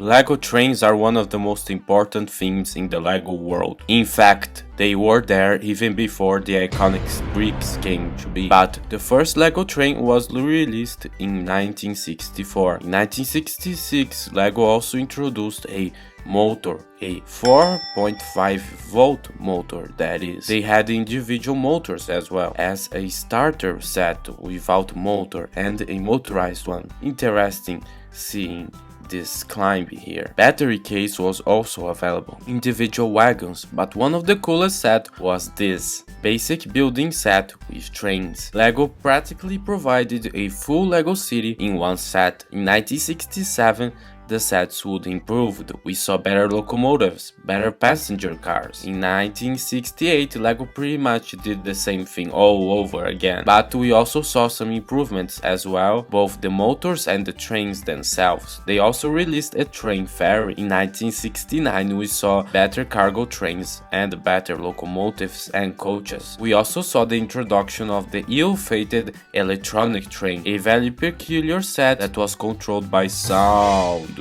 Lego trains are one of the most important things in the Lego world. In fact, they were there even before the iconic bricks came to be. But the first Lego train was released in 1964. In 1966, Lego also introduced a motor, a 4.5 volt motor that is. They had individual motors as well as a starter set without motor and a motorized one. Interesting seeing this climb here. Battery case was also available. Individual wagons, but one of the coolest set was this basic building set with trains. Lego practically provided a full Lego city in one set. In 1967, the sets would improve. We saw better locomotives, better passenger cars. In 1968, Lego pretty much did the same thing all over again. But we also saw some improvements as well, both the motors and the trains themselves. They also released a train ferry. In 1969, we saw better cargo trains and better locomotives and coaches. We also saw the introduction of the ill-fated electronic train, a very peculiar set that was controlled by sound.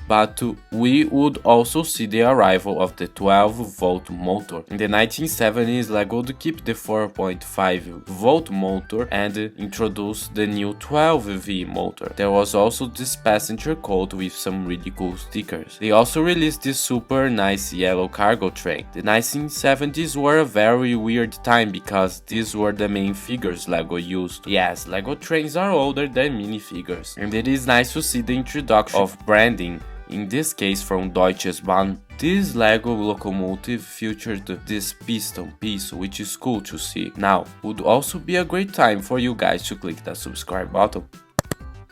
But we would also see the arrival of the 12-volt motor. In the 1970s, Lego would keep the 4.5-volt motor and introduce the new 12V motor. There was also this passenger coach with some really cool stickers. They also released this super nice yellow cargo train. The 1970s were a very weird time because these were the main figures Lego used. Yes, Lego trains are older than minifigures, and it is nice to see the introduction of branding. In this case from Deutsches Bahn. This Lego locomotive featured this piston piece, which is cool to see. Now, would also be a great time for you guys to click the subscribe button.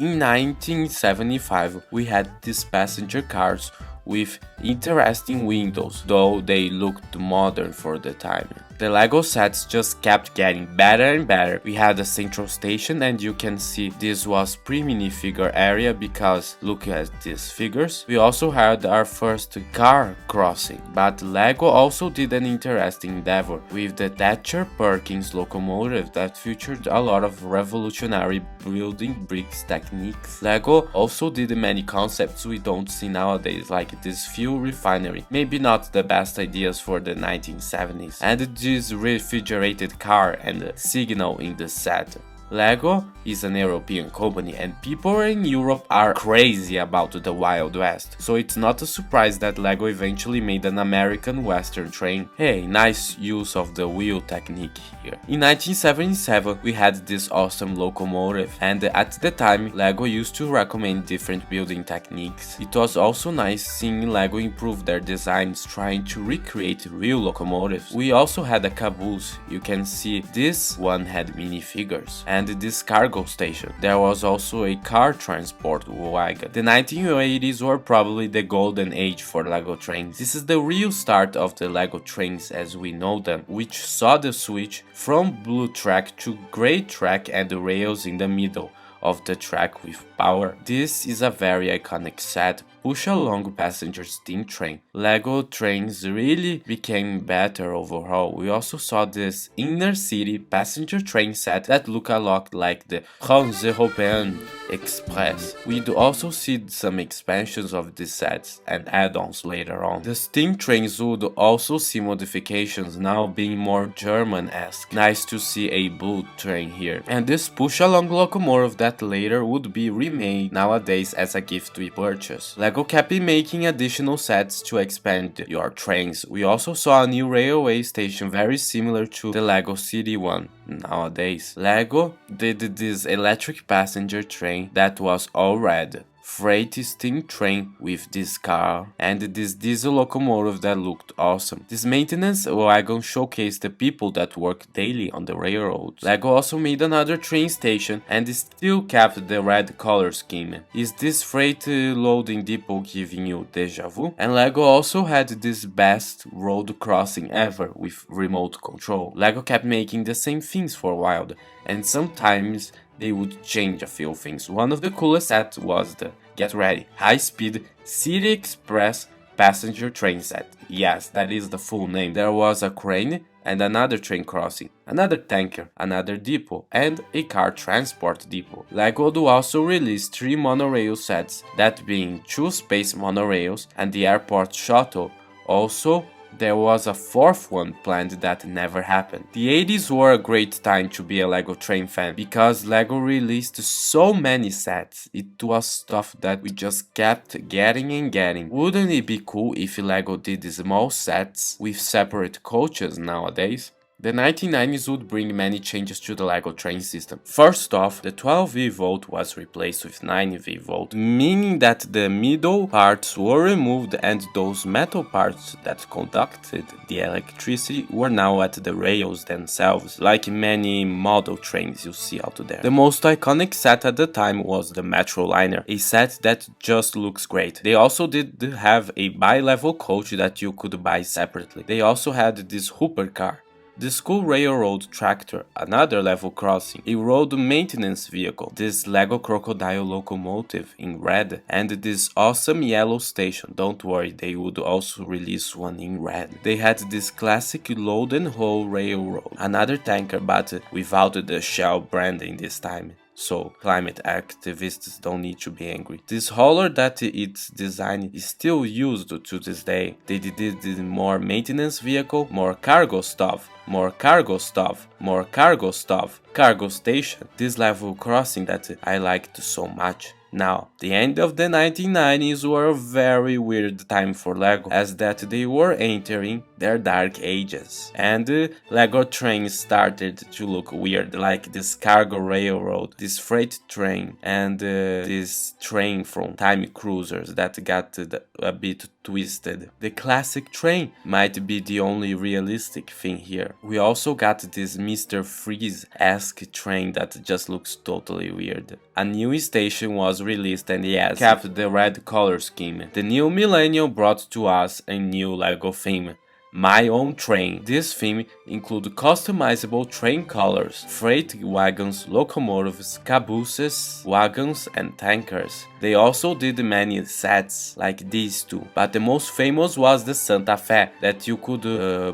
In 1975, we had these passenger cars with interesting windows, though they looked modern for the time. The Lego sets just kept getting better and better. We had a central station, and you can see this was pre-minifigure area because look at these figures. We also had our first car crossing, but Lego also did an interesting endeavor with the Thatcher Perkins locomotive that featured a lot of revolutionary building bricks techniques. Lego also did many concepts we don't see nowadays, like this fuel refinery, maybe not the best ideas for the 1970s, and this refrigerated car and signal in the set. Lego is an European company and people in Europe are crazy about the Wild West, so it's not a surprise that Lego eventually made an American Western train. Hey, nice use of the wheel technique here. In 1977, we had this awesome locomotive, and at the time, Lego used to recommend different building techniques. It was also nice seeing Lego improve their designs, trying to recreate real locomotives. We also had a caboose. You can see this one had minifigures. And this cargo station. There was also a car transport wagon. The 1980s were probably the golden age for Lego trains. This is the real start of the Lego trains as we know them, which saw the switch from blue track to gray track and the rails in the middle of the track with power. This is a very iconic set. Push-along passenger steam train. Lego trains really became better overall. We also saw this inner city passenger train set that look a lot like the Trans-European Express. We'd also see some expansions of these sets and add-ons later on. The steam trains would also see modifications, now being more German-esque. Nice to see a blue train here. And this push-along locomotive that later would be remade nowadays as a gift we purchase. Lego kept making additional sets to expand your trains. We also saw a new railway station very similar to the Lego City one nowadays. Lego did this electric passenger train that was all red. Freight steam train with this car and this diesel locomotive that looked awesome. This maintenance wagon showcased the people that work daily on the railroads. Lego also made another train station and still kept the red color scheme. Is this freight loading depot giving you deja vu? And Lego also had this best road crossing ever with remote control. Lego kept making the same things for a while, and sometimes they would change a few things. One of the coolest sets was the, get ready, high-speed City Express passenger train set. Yes, that is the full name. There was a crane and another train crossing, another tanker, another depot, and a car transport depot. LEGO would also release 3 monorail sets, that being 2 space monorails and the airport shuttle. Also, there was a 4th one planned that never happened. The 80s were a great time to be a LEGO train fan because LEGO released so many sets. It was stuff that we just kept getting and getting. Wouldn't it be cool if LEGO did small sets with separate coaches nowadays? The 1990s would bring many changes to the LEGO train system. First off, the 12V volt was replaced with 9V volt, meaning that the middle parts were removed and those metal parts that conducted the electricity were now at the rails themselves, like many model trains you see out there. The most iconic set at the time was the Metroliner, a set that just looks great. They also did have a bi-level coach that you could buy separately. They also had this Hooper car, the school railroad tractor, another level crossing, a road maintenance vehicle, this LEGO crocodile locomotive in red, and this awesome yellow station. Don't worry, they would also release one in red. They had this classic load and haul railroad, another tanker but without the Shell branding this time, so climate activists don't need to be angry. This hauler that its design is still used to this day. They did more maintenance vehicle, more cargo stuff, more cargo stuff, more cargo stuff, cargo station. This level crossing that I liked so much. Now, the end of the 1990s were a very weird time for LEGO, as that they were entering their dark ages, and LEGO trains started to look weird, like this cargo railroad, this freight train, and this train from time cruisers that got a bit twisted. The classic train might be the only realistic thing here. We also got this Mr. Freeze-esque train that just looks totally weird. A new station was released and yes, kept the red color scheme. The new millennium brought to us a new LEGO theme. My Own Train. This theme includes customizable train colors, freight wagons, locomotives, cabooses, wagons, and tankers. They also did many sets like these two, but the most famous was the Santa Fe, that you could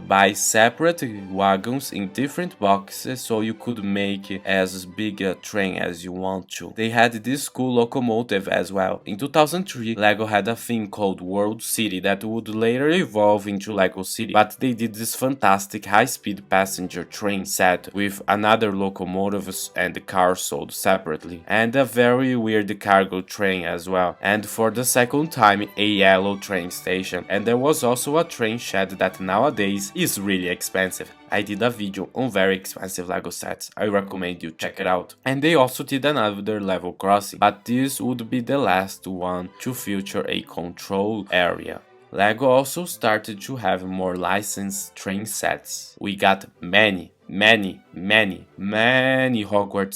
buy separate wagons in different boxes so you could make as big a train as you want to. They had this cool locomotive as well. In 2003, LEGO had a theme called World City that would later evolve into LEGO City. But they did this fantastic high-speed passenger train set with another locomotives and cars sold separately, and a very weird cargo train as well, and for the second time a yellow train station, and there was also a train shed that nowadays is really expensive. I did a video on very expensive LEGO sets, I recommend you check it out. And they also did another level crossing, but this would be the last one to feature a control area. LEGO also started to have more licensed train sets. We got many Hogwarts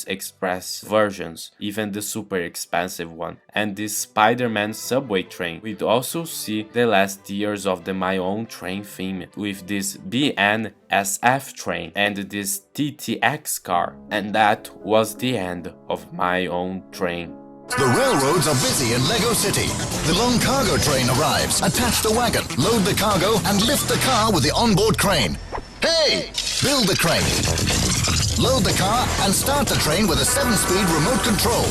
Express versions, even the super expensive one, and this Spider-Man subway train. We'd also see the last years of the My Own Train theme with this BNSF train and this TTX car, and that was the end of My Own Train. The railroads are busy in Lego City. The long cargo train arrives. Attach the wagon, load the cargo, and lift the car with the onboard crane. Hey! Build the crane. Load the car and start the train with a 7-speed remote control.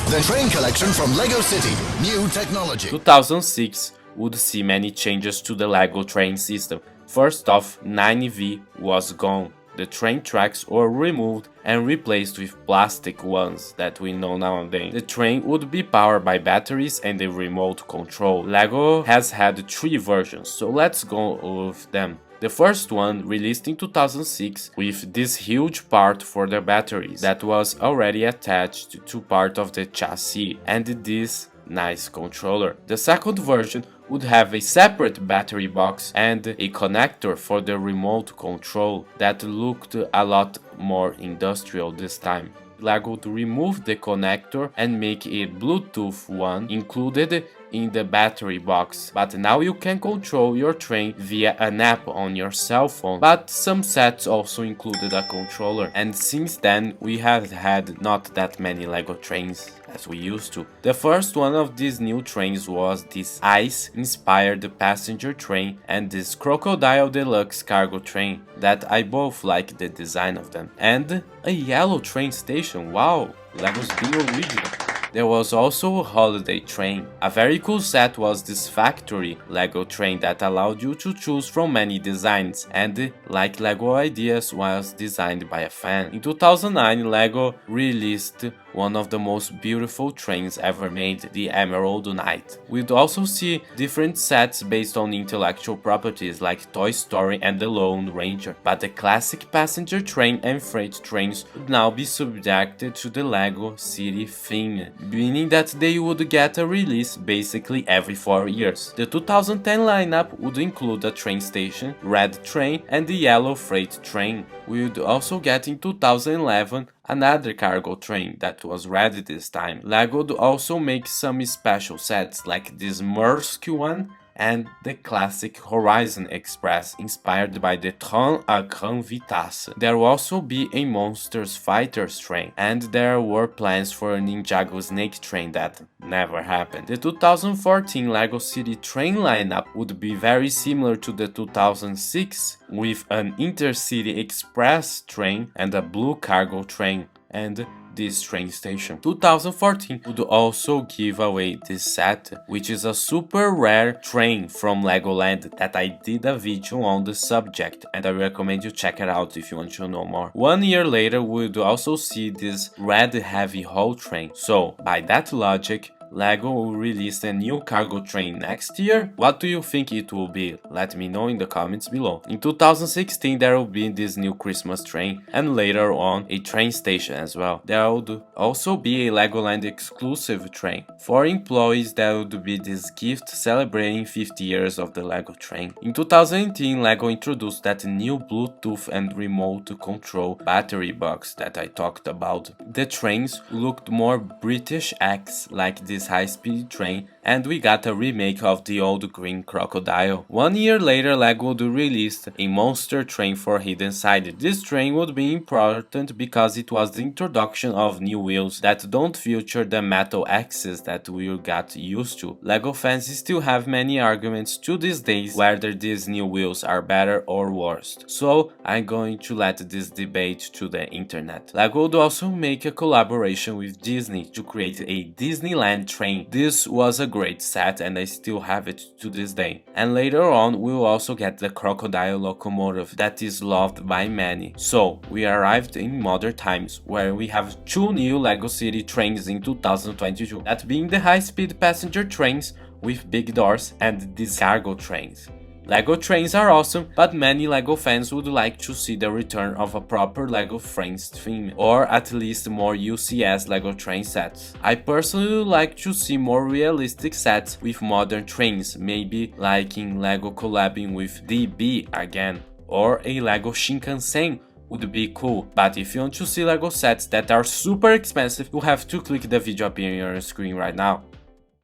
The train collection from Lego City. New technology. 2006 would see many changes to the LEGO train system. First off, 9V was gone. The train tracks were removed and replaced with plastic ones that we know nowadays. The train would be powered by batteries and a remote control. LEGO has had 3 versions, so let's go with them. The first one released in 2006 with this huge part for the batteries that was already attached to part of the chassis and this nice controller. The second version would have a separate battery box and a connector for the remote control that looked a lot more industrial this time. LEGO would remove the connector and make a Bluetooth one included in the battery box, but now you can control your train via an app on your cell phone. But some sets also included a controller, and since then we have had not that many Lego trains as we used to. The first one of these new trains was this ice-inspired passenger train and this Crocodile Deluxe cargo train that I both like the design of them. And a yellow train station, wow, Lego's being original. There was also a holiday train. A very cool set was this factory Lego train that allowed you to choose from many designs, and like Lego ideas was designed by a fan. In 2009, Lego released one of the most beautiful trains ever made, the Emerald Knight. We'd also see different sets based on intellectual properties like Toy Story and the Lone Ranger, but the classic passenger train and freight trains would now be subjected to the Lego City theme, meaning that they would get a release basically every 4 years. The 2010 lineup would include a train station, red train, and the yellow freight train. We would also get in 2011 another cargo train that was red this time. Lego would also make some special sets like this Maersk one and the classic Horizon Express, inspired by the Train à Grande Vitesse. There will also be a Monsters Fighters train, and there were plans for a Ninjago Snake train that never happened. The 2014 Lego City train lineup would be very similar to the 2006, with an Intercity Express train and a blue cargo train, and this train station. 2014 would also give away this set, which is a super rare train from Legoland that I did a video on the subject, and I recommend you check it out if you want to know more. 1 year later, we would also see this red heavy haul train. So by that logic, Lego will release a new cargo train next year. What do you think it will be? Let me know in the comments below. In 2016 there will be this new Christmas train, and later on a train station as well. There would also be a Legoland exclusive train. For employees there would be this gift celebrating 50 years of the Lego train. In 2018 Lego introduced that new Bluetooth and remote control battery box that I talked about. The trains looked more British-esque like this high-speed train, and we got a remake of the old green crocodile. 1 year later, Lego would release a monster train for Hidden Side. This train would be important because it was the introduction of new wheels that don't feature the metal axis that we got used to. Lego fans still have many arguments to these days whether these new wheels are better or worse, so I'm going to let this debate to the internet. Lego would also make a collaboration with Disney to create a Disneyland train. This was a great set and I still have it to this day. And later on we will also get the Crocodile Locomotive that is loved by many. So we arrived in modern times where we have 2 new Lego City trains in 2022, that being the high-speed passenger trains with big doors and these cargo trains. Lego trains are awesome, but many Lego fans would like to see the return of a proper Lego Friends theme, or at least more UCS Lego train sets. I personally would like to see more realistic sets with modern trains, maybe like in Lego collabing with DB again, or a Lego Shinkansen would be cool. But if you want to see Lego sets that are super expensive, you have to click the video appearing on your screen right now.